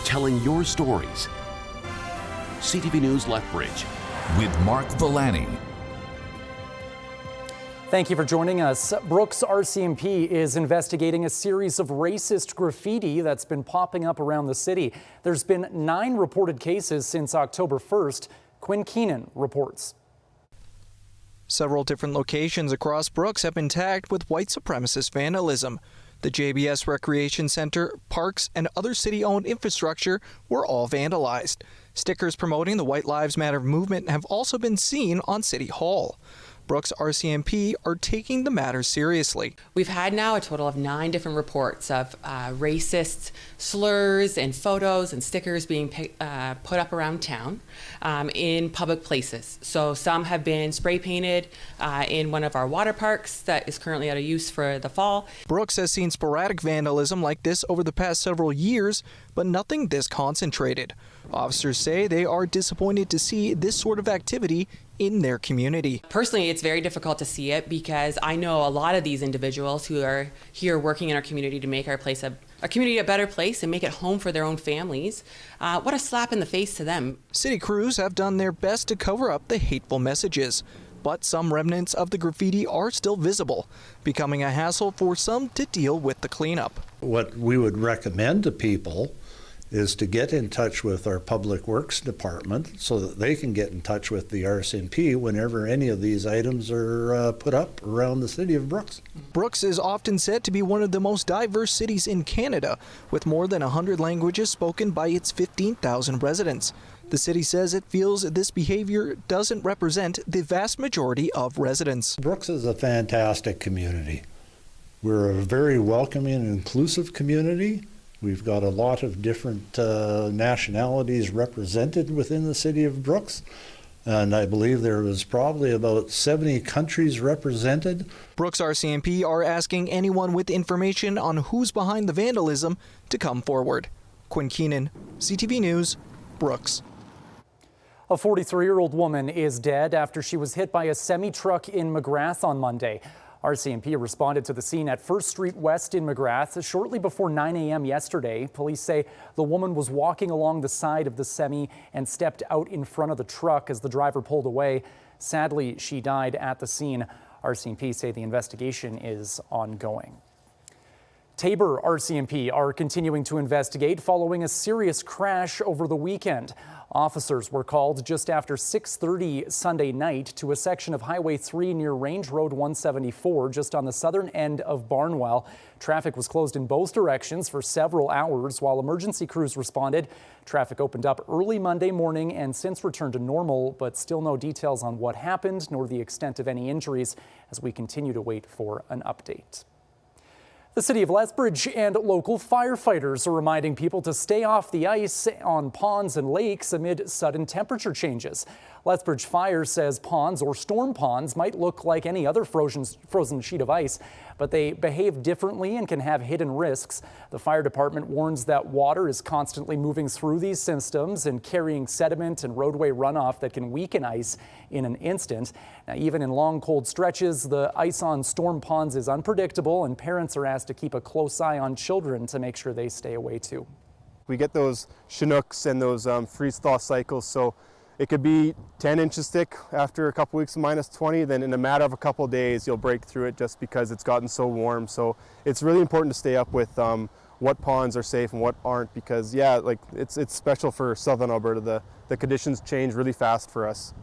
telling your stories. CTV News Lethbridge with Mark Villani. Thank you for joining us. Brooks RCMP is investigating a series of racist graffiti that's been popping up around the city. There's been 9 reported cases since October 1st. Quinn Keenan reports. Several different locations across Brooks have been tagged with white supremacist vandalism. The JBS Recreation Center, parks, and other city-owned infrastructure were all vandalized. Stickers promoting the White Lives Matter movement have also been seen on City Hall. Brooks RCMP are taking the matter seriously. We've had now a total of 9 different reports of racist slurs and photos and stickers being put up around town in public places. So some have been spray painted in one of our water parks that is currently out of use for the fall. Brooks has seen sporadic vandalism like this over the past several years, but nothing this concentrated. Officers say they are disappointed to see this sort of activity in their community. Personally, it's very difficult to see it because I know a lot of these individuals who are here working in our community to make our community a better place and make it home for their own families. What a slap in the face to them. City crews have done their best to cover up the hateful messages, but some remnants of the graffiti are still visible, becoming a hassle for some to deal with the cleanup. What we would recommend to people is to get in touch with our Public Works Department so that they can get in touch with the RCMP whenever any of these items are put up around the city of Brooks. Brooks is often said to be one of the most diverse cities in Canada, with more than 100 languages spoken by its 15,000 residents. The city says it feels this behavior doesn't represent the vast majority of residents. Brooks is a fantastic community. We're a very welcoming and inclusive community. We've got a lot of different nationalities represented within the city of Brooks, and I believe there was probably about 70 countries represented. Brooks RCMP are asking anyone with information on who's behind the vandalism to come forward. Quinn Keenan, CTV News, Brooks. A 43-year-old woman is dead after she was hit by a semi-truck in McGrath on Monday. RCMP responded to the scene at 1st Street West in McGrath shortly before 9 a.m. yesterday. Police say the woman was walking along the side of the semi and stepped out in front of the truck as the driver pulled away. Sadly, she died at the scene. RCMP say the investigation is ongoing. Tabor RCMP are continuing to investigate following a serious crash over the weekend. Officers were called just after 6:30 Sunday night to a section of Highway 3 near Range Road 174, just on the southern end of Barnwell. Traffic was closed in both directions for several hours while emergency crews responded. Traffic opened up early Monday morning and since returned to normal, but still no details on what happened nor the extent of any injuries as we continue to wait for an update. The city of Lethbridge and local firefighters are reminding people to stay off the ice on ponds and lakes amid sudden temperature changes. Lethbridge Fire says ponds or storm ponds might look like any other frozen sheet of ice, but they behave differently and can have hidden risks. The fire department warns that water is constantly moving through these systems and carrying sediment and roadway runoff that can weaken ice in an instant. Now, even in long, cold stretches, the ice on storm ponds is unpredictable, and parents are asked to keep a close eye on children to make sure they stay away too. We get those Chinooks and those freeze-thaw cycles, so it could be 10 inches thick after a couple weeks of minus 20, then in a matter of a couple of days you'll break through it just because it's gotten so warm. So it's really important to stay up with what ponds are safe and what aren't, because yeah, like it's special for southern Alberta. The conditions change really fast for us.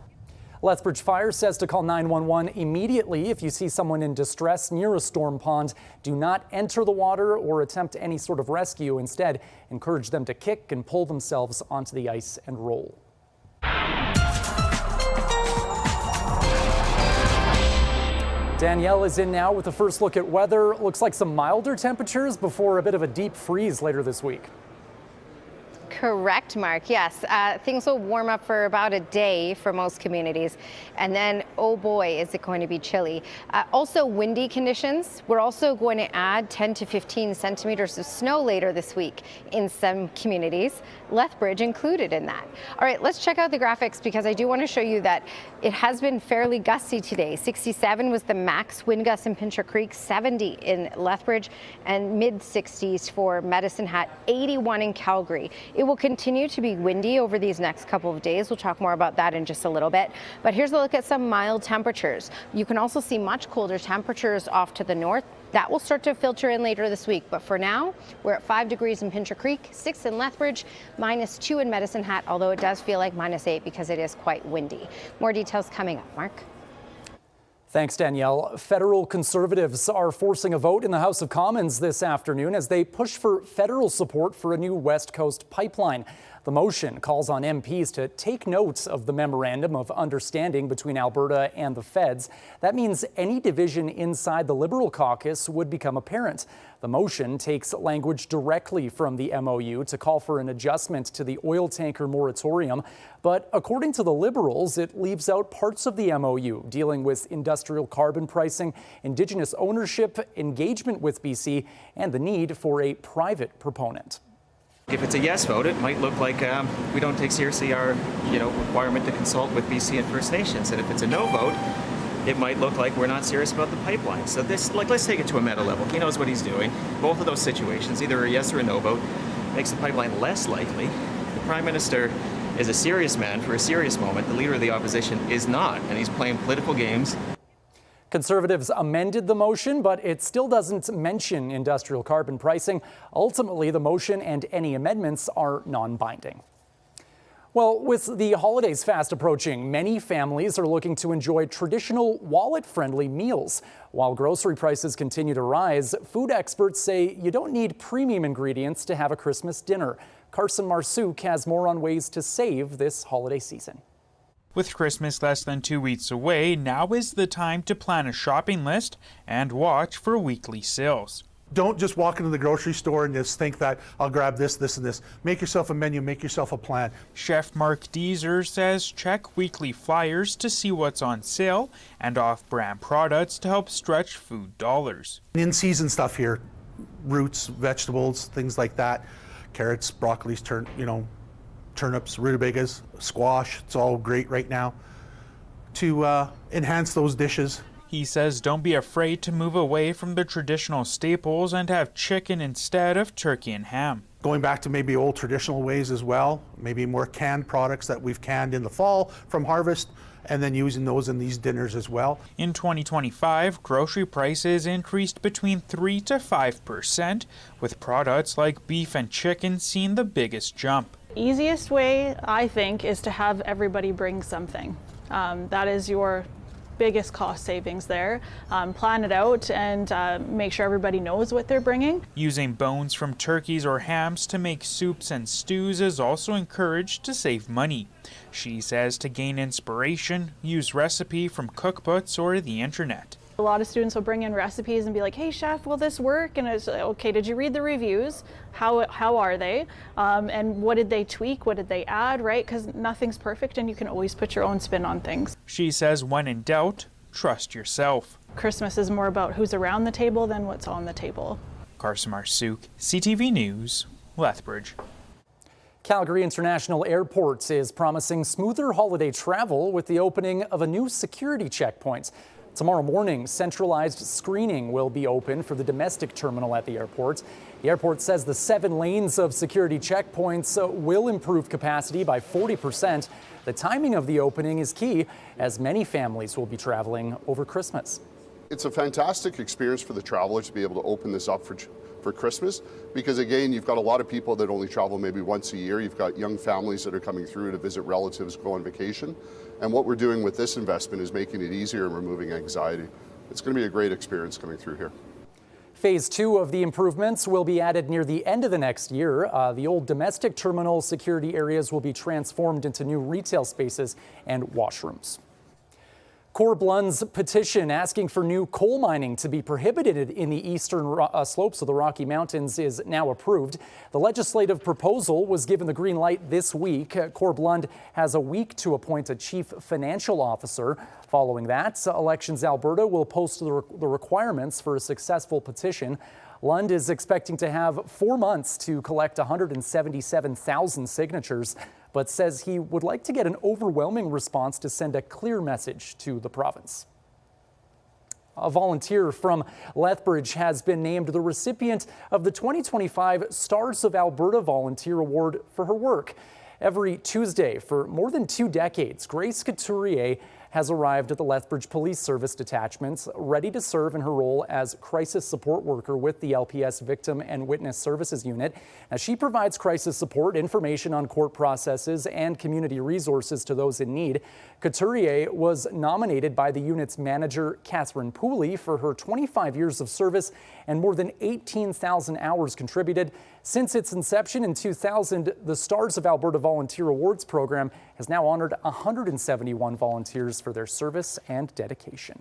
Lethbridge Fire says to call 911 immediately if you see someone in distress near a storm pond. Do not enter the water or attempt any sort of rescue. Instead, encourage them to kick and pull themselves onto the ice and roll. Danielle is in now with a first look at weather. Looks like some milder temperatures before a bit of a deep freeze later this week. Correct, Mark. Yes, things will warm up for about a day for most communities. And then, oh boy, is it going to be chilly. Also windy conditions. We're also going to add 10 to 15 centimeters of snow later this week in some communities, Lethbridge included in that. All right, let's check out the graphics because I do want to show you that it has been fairly gusty today. 67 was the max wind gust in Pincher Creek, 70 in Lethbridge, and mid 60s for Medicine Hat, 81 in Calgary. It will continue to be windy over these next couple of days. We'll talk more about that in just a little bit. But here's a look at some mild temperatures. You can also see much colder temperatures off to the north. That will start to filter in later this week. But for now, we're at 5 degrees in Pincher Creek, 6 in Lethbridge, -2 in Medicine Hat, although it does feel like -8 because it is quite windy. More details coming up. Mark. Thanks, Danielle. Federal Conservatives are forcing a vote in the House of Commons this afternoon as they push for federal support for a new West Coast pipeline. The motion calls on MPs to take note of the Memorandum of Understanding between Alberta and the feds. That means any division inside the Liberal caucus would become apparent. The motion takes language directly from the MOU to call for an adjustment to the oil tanker moratorium. But according to the Liberals, it leaves out parts of the MOU dealing with industrial carbon pricing, Indigenous ownership, engagement with BC, and the need for a private proponent. If it's a yes vote, it might look like we don't take seriously our, requirement to consult with BC and First Nations. And if it's a no vote, it might look like we're not serious about the pipeline. So this, let's take it to a meta level. He knows what he's doing. Both of those situations, either a yes or a no vote, makes the pipeline less likely. The Prime Minister is a serious man for a serious moment. The Leader of the Opposition is not, and he's playing political games. Conservatives amended the motion, but it still doesn't mention industrial carbon pricing. Ultimately, the motion and any amendments are non-binding. Well, with the holidays fast approaching, many families are looking to enjoy traditional wallet-friendly meals. While grocery prices continue to rise, food experts say you don't need premium ingredients to have a Christmas dinner. Carson Marsouk has more on ways to save this holiday season. With Christmas less than 2 weeks away, now is the time to plan a shopping list and watch for weekly sales. Don't just walk into the grocery store and just think that I'll grab this, this, and this. Make yourself a menu, make yourself a plan. Chef Mark Deezer says check weekly flyers to see what's on sale and off-brand products to help stretch food dollars. In-season stuff here, roots, vegetables, things like that. Carrots, broccolis, turnips, rutabagas, squash, it's all great right now to enhance those dishes. He says don't be afraid to move away from the traditional staples and have chicken instead of turkey and ham. Going back to maybe old traditional ways as well, maybe more canned products that we've canned in the fall from harvest, and then using those in these dinners as well. In 2025, grocery prices increased between 3 to 5%, with products like beef and chicken seeing the biggest jump. Easiest way, I think, is to have everybody bring something. That is your biggest cost savings there. Plan it out and make sure everybody knows what they're bringing. Using bones from turkeys or hams to make soups and stews is also encouraged to save money. She says to gain inspiration, use recipe from cookbooks or the internet. A lot of students will bring in recipes and be like, hey chef, will this work? And it's like, okay, did you read the reviews? How are they? And what did they tweak? What did they add, right? Because nothing's perfect and you can always put your own spin on things. She says when in doubt, trust yourself. Christmas is more about who's around the table than what's on the table. Carson Marsouk, CTV News, Lethbridge. Calgary International Airport is promising smoother holiday travel with the opening of a new security checkpoint. Tomorrow morning, centralized screening will be open for the domestic terminal at the airport. The airport says the 7 lanes of security checkpoints will improve capacity by 40%. The timing of the opening is key, as many families will be traveling over Christmas. It's a fantastic experience for the travelers to be able to open this up for Christmas, because again, you've got a lot of people that only travel maybe once a year. You've got young families that are coming through to visit relatives, go on vacation. And what we're doing with this investment is making it easier and removing anxiety. It's going to be a great experience coming through here. Phase 2 of the improvements will be added near the end of the next year. The old domestic terminal security areas will be transformed into new retail spaces and washrooms. Corb Lund's petition asking for new coal mining to be prohibited in the eastern slopes of the Rocky Mountains is now approved. The legislative proposal was given the green light this week. Corb Lund has a week to appoint a chief financial officer. Following that, Elections Alberta will post the requirements for a successful petition. Lund is expecting to have 4 months to collect 177,000 signatures, but says he would like to get an overwhelming response to send a clear message to the province. A volunteer from Lethbridge has been named the recipient of the 2025 Stars of Alberta Volunteer Award for her work. Every Tuesday for more than 2 decades, Grace Couturier has arrived at the Lethbridge Police Service detachments, ready to serve in her role as crisis support worker with the LPS Victim and Witness Services Unit. Now, she provides crisis support, information on court processes, and community resources to those in need. Couturier was nominated by the unit's manager, Catherine Pooley, for her 25 years of service and more than 18,000 hours contributed. Since its inception in 2000, the Stars of Alberta Volunteer Awards program has now honored 171 volunteers for their service and dedication.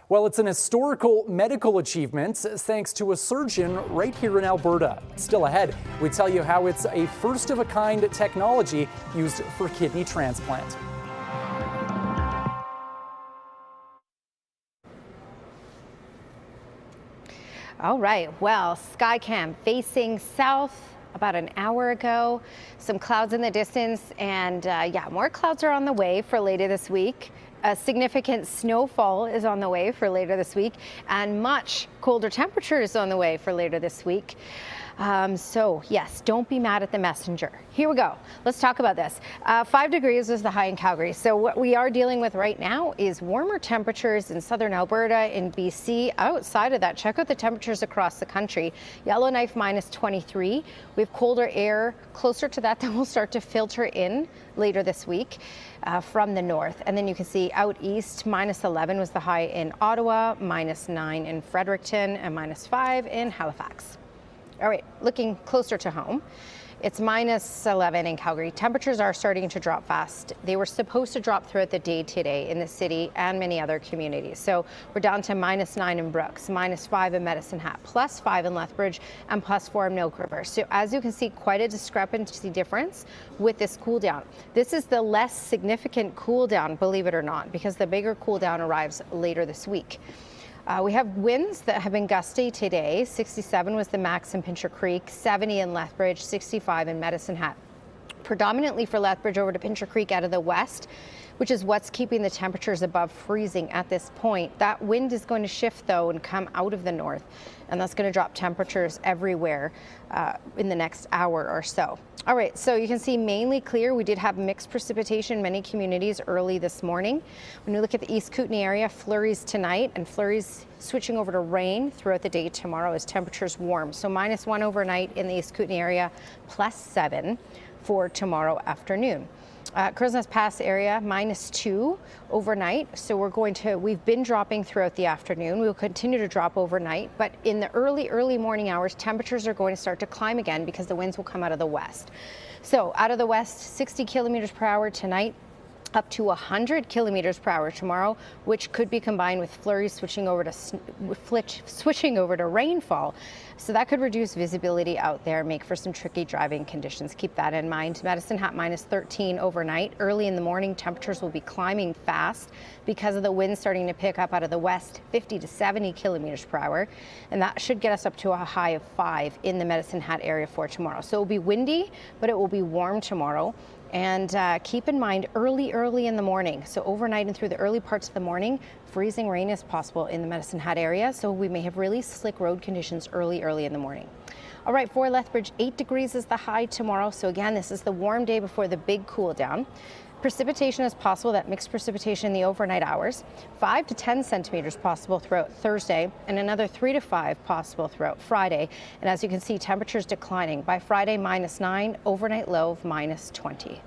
Well, it's an historical medical achievement thanks to a surgeon right here in Alberta. Still ahead, we tell you how it's a first-of-a-kind technology used for kidney transplant. All right, well, Skycam facing south about an hour ago. Some clouds in the distance, and yeah, more clouds are on the way for later this week. A significant snowfall is on the way for later this week, and much colder temperatures on the way for later this week. So yes, don't be mad at the messenger. Here we go. Let's talk about this. 5 degrees is the high in Calgary. So what we are dealing with right now is warmer temperatures in southern Alberta, in BC. Outside of that, check out the temperatures across the country. Yellowknife -23. We have colder air closer to that will start to filter in later this week from the north. And then you can see out east, -11 was the high in Ottawa, -9 in Fredericton, and -5 in Halifax. All right, looking closer to home, it's -11 in Calgary. Temperatures are starting to drop fast. They were supposed to drop throughout the day today in the city and many other communities. So we're down to -9 in Brooks, -5 in Medicine Hat, +5 in Lethbridge, and +4 in Milk River. So as you can see, quite a discrepancy difference with this cool down. This is the less significant cool down, believe it or not, because the bigger cool down arrives later this week. We have winds that have been gusty today. 67 was the max in Pincher Creek, 70 in Lethbridge, 65 in Medicine Hat. Predominantly for Lethbridge over to Pincher Creek out of the west, which is what's keeping the temperatures above freezing at this point. That wind is going to shift though and come out of the north, and that's going to drop temperatures everywhere in the next hour or so. All right, so you can see mainly clear. We did have mixed precipitation in many communities early this morning. When we look at the East Kootenay area, flurries tonight and flurries switching over to rain throughout the day tomorrow as temperatures warm. So -1 overnight in the East Kootenay area, +7 for tomorrow afternoon. Crow's Nest Pass area, -2 overnight. So we've been dropping throughout the afternoon. We will continue to drop overnight, but in the early morning hours, temperatures are going to start to climb again because the winds will come out of the west. So out of the west, 60 kilometers per hour tonight, up to 100 kilometers per hour tomorrow, which could be combined with flurries switching over to rainfall. So that could reduce visibility out there, make for some tricky driving conditions. Keep that in mind. Medicine Hat -13 overnight. Early in the morning, temperatures will be climbing fast because of the wind starting to pick up out of the west, 50 to 70 kilometers per hour. And that should get us up to a high of 5 in the Medicine Hat area for tomorrow. So it will be windy, but it will be warm tomorrow. And keep in mind, early in the morning, so overnight and through the early parts of the morning, freezing rain is possible in the Medicine Hat area, so we may have really slick road conditions early in the morning. All right, for Lethbridge, 8 degrees is the high tomorrow. So again, this is the warm day before the big cool down. Precipitation is possible, that mixed precipitation in the overnight hours. 5 to 10 centimeters possible throughout Thursday, and another 3 to 5 possible throughout Friday. And as you can see, temperatures declining. By Friday, -9, overnight low of -20.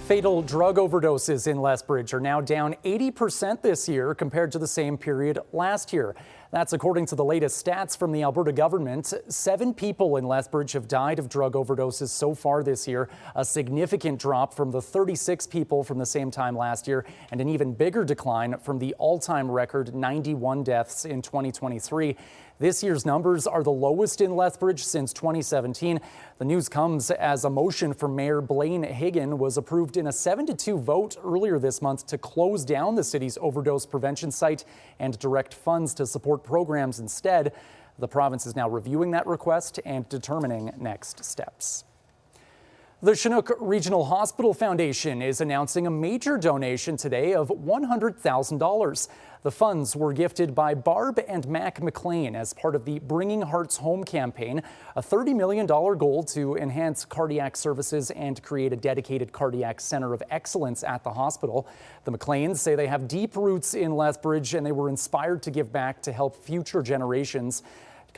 Fatal drug overdoses in Lethbridge are now down 80% this year compared to the same period last year. That's according to the latest stats from the Alberta government. 7 people in Lethbridge have died of drug overdoses so far this year, a significant drop from the 36 people from the same time last year, and an even bigger decline from the all-time record 91 deaths in 2023. This year's numbers are the lowest in Lethbridge since 2017. The news comes as a motion from Mayor Blaine Higgin was approved in a 7-2 vote earlier this month to close down the city's overdose prevention site and direct funds to support programs instead. The province is now reviewing that request and determining next steps. The Chinook Regional Hospital Foundation is announcing a major donation today of $100,000. The funds were gifted by Barb and Mac McLean as part of the Bringing Hearts Home campaign, a $30 million goal to enhance cardiac services and create a dedicated cardiac center of excellence at the hospital. The McLeans say they have deep roots in Lethbridge and they were inspired to give back to help future generations.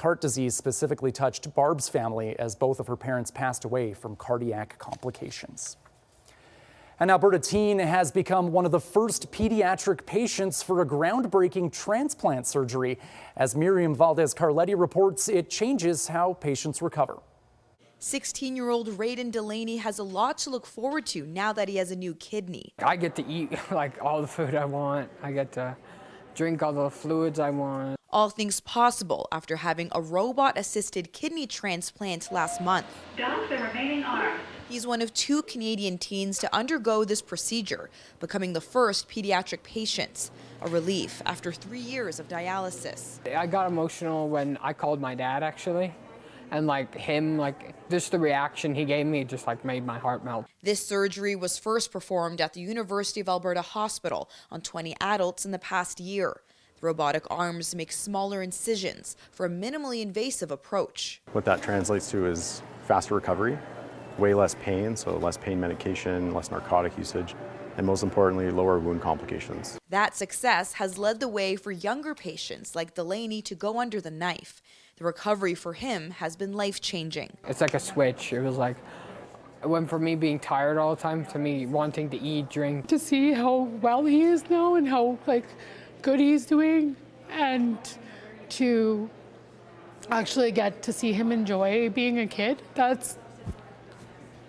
Heart disease specifically touched Barb's family as both of her parents passed away from cardiac complications. An Alberta teen has become one of the first pediatric patients for a groundbreaking transplant surgery. As Miriam Valdez-Carletti reports, it changes how patients recover. 16-year-old Raiden Delaney has a lot to look forward to now that he has a new kidney. I get to eat like all the food I want. I get to drink all the fluids I want. All things possible after having a robot-assisted kidney transplant last month. Dump the remaining arms. He's one of 2 Canadian teens to undergo this procedure, becoming the first pediatric patient. A relief after 3 years of dialysis. I got emotional when I called my dad, actually. And just the reaction he gave me just made my heart melt. This surgery was first performed at the University of Alberta Hospital on 20 adults in the past year. The robotic arms make smaller incisions for a minimally invasive approach. What that translates to is faster recovery, way less pain, so less pain medication, less narcotic usage, and most importantly, lower wound complications. That success has led the way for younger patients like Delaney to go under the knife. The recovery for him has been life-changing. It's like a switch. It was it went from me being tired all the time to me wanting to eat, drink. To see how well he is now and how good he's doing, and to actually get to see him enjoy being a kid, that's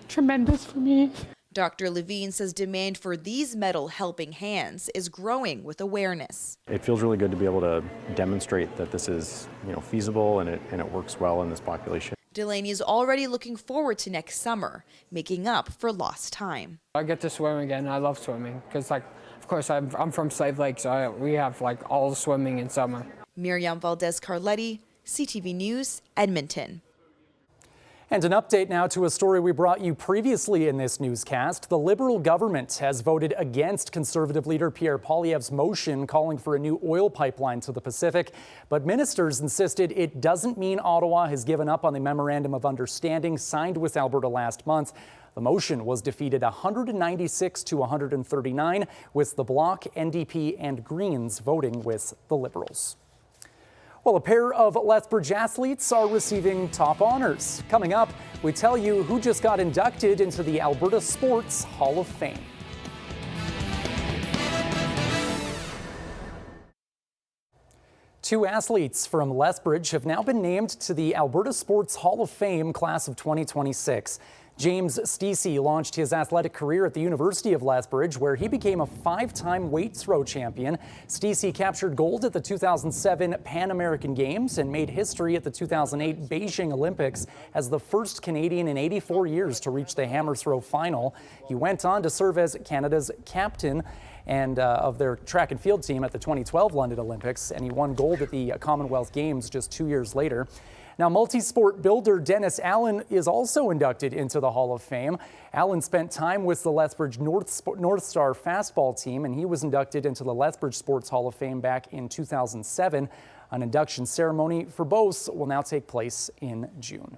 tremendous for me. Dr. Levine says demand for these metal helping hands is growing with awareness. It feels really good to be able to demonstrate that this is feasible and it works well in this population. Delaney is already looking forward to next summer, making up for lost time. I get to swim again. I love swimming because of course I'm from Slave Lake, so we have all the swimming in summer. Miriam Valdez-Carletti, CTV News, Edmonton. And an update now to a story we brought you previously in this newscast. The Liberal government has voted against Conservative leader Pierre Poilievre's motion calling for a new oil pipeline to the Pacific. But ministers insisted it doesn't mean Ottawa has given up on the Memorandum of Understanding signed with Alberta last month. The motion was defeated 196 to 139, with the Bloc, NDP, and Greens voting with the Liberals. Well, a pair of Lethbridge athletes are receiving top honors. Coming up, we tell you who just got inducted into the Alberta Sports Hall of Fame. Two athletes from Lethbridge have now been named to the Alberta Sports Hall of Fame class of 2026. James Stacey launched his athletic career at the University of Lethbridge, where he became a 5-time weight throw champion. Stacey captured gold at the 2007 Pan American Games and made history at the 2008 Beijing Olympics as the first Canadian in 84 years to reach the hammer throw final. He went on to serve as Canada's captain and of their track and field team at the 2012 London Olympics, and he won gold at the Commonwealth Games just 2 years later. Now, multi-sport builder Dennis Allen is also inducted into the Hall of Fame. Allen spent time with the Lethbridge North Star fastball team, and he was inducted into the Lethbridge Sports Hall of Fame back in 2007. An induction ceremony for both will now take place in June.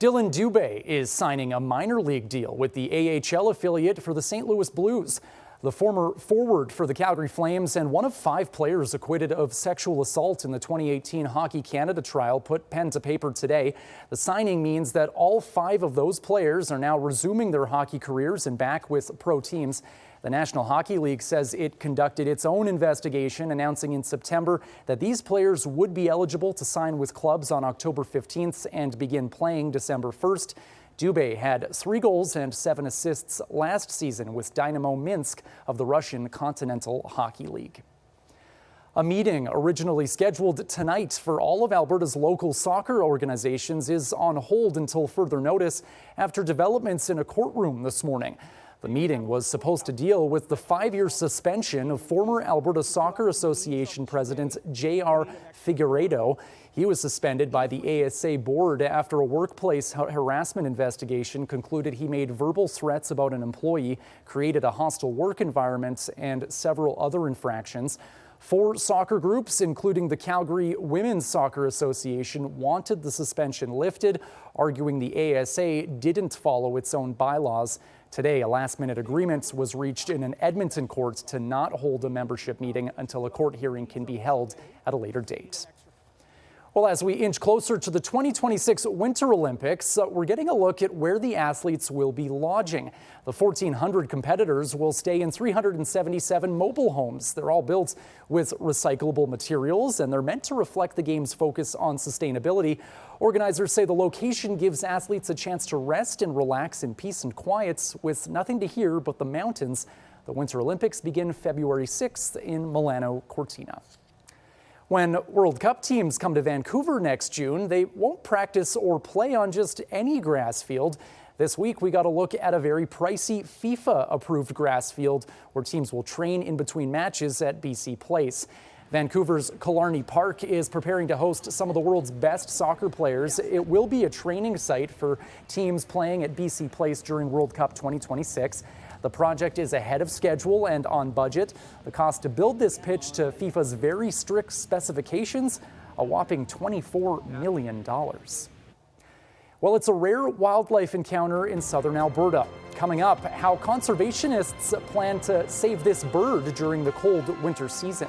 Dylan Dubé is signing a minor league deal with the AHL affiliate for the St. Louis Blues. The former forward for the Calgary Flames and one of 5 players acquitted of sexual assault in the 2018 Hockey Canada trial put pen to paper today. The signing means that all 5 of those players are now resuming their hockey careers and back with pro teams. The National Hockey League says it conducted its own investigation, announcing in September that these players would be eligible to sign with clubs on October 15th and begin playing December 1st. Dubé had 3 goals and 7 assists last season with Dynamo Minsk of the Russian Continental Hockey League. A meeting originally scheduled tonight for all of Alberta's local soccer organizations is on hold until further notice after developments in a courtroom this morning. The meeting was supposed to deal with the 5-year suspension of former Alberta Soccer Association President J.R. Figueiredo. He was suspended by the ASA board after a workplace harassment investigation concluded he made verbal threats about an employee, created a hostile work environment, and several other infractions. 4 soccer groups, including the Calgary Women's Soccer Association, wanted the suspension lifted, arguing the ASA didn't follow its own bylaws. Today, a last-minute agreement was reached in an Edmonton court to not hold a membership meeting until a court hearing can be held at a later date. Well, as we inch closer to the 2026 Winter Olympics, we're getting a look at where the athletes will be lodging. The 1,400 competitors will stay in 377 mobile homes. They're all built with recyclable materials, and they're meant to reflect the game's focus on sustainability. Organizers say the location gives athletes a chance to rest and relax in peace and quiet with nothing to hear but the mountains. The Winter Olympics begin February 6th in Milano Cortina. When World Cup teams come to Vancouver next June, they won't practice or play on just any grass field. This week, we got a look at a very pricey FIFA-approved grass field where teams will train in between matches at BC Place. Vancouver's Killarney Park is preparing to host some of the world's best soccer players. It will be a training site for teams playing at BC Place during World Cup 2026. The project is ahead of schedule and on budget. The cost to build this pitch to FIFA's very strict specifications, a whopping $24 million. Well, it's a rare wildlife encounter in southern Alberta. Coming up, how conservationists plan to save this bird during the cold winter season.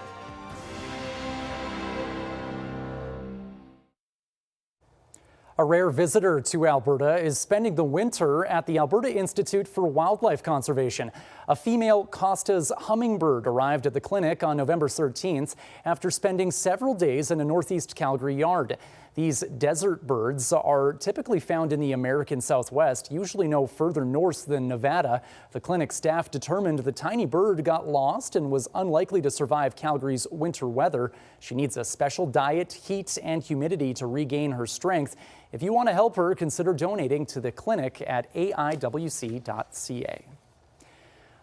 A rare visitor to Alberta is spending the winter at the Alberta Institute for Wildlife Conservation. A female Costa's hummingbird arrived at the clinic on November 13th after spending several days in a northeast Calgary yard. These desert birds are typically found in the American Southwest, usually no further north than Nevada. The clinic staff determined the tiny bird got lost and was unlikely to survive Calgary's winter weather. She needs a special diet, heat, and humidity to regain her strength. If you want to help her, consider donating to the clinic at aiwc.ca.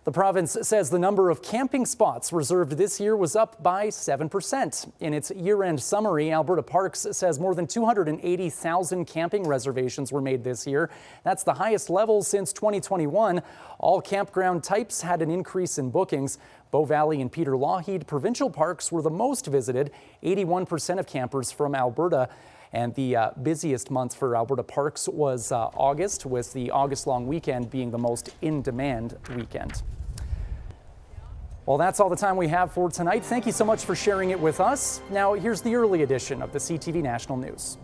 The province says the number of camping spots reserved this year was up by 7%. In its year-end summary, Alberta Parks says more than 280,000 camping reservations were made this year. That's the highest level since 2021. All campground types had an increase in bookings. Bow Valley and Peter Lougheed provincial parks were the most visited, 81% of campers from Alberta. And the busiest month for Alberta Parks was August, with the August long weekend being the most in-demand weekend. Well, that's all the time we have for tonight. Thank you so much for sharing it with us. Now, here's the early edition of the CTV National News.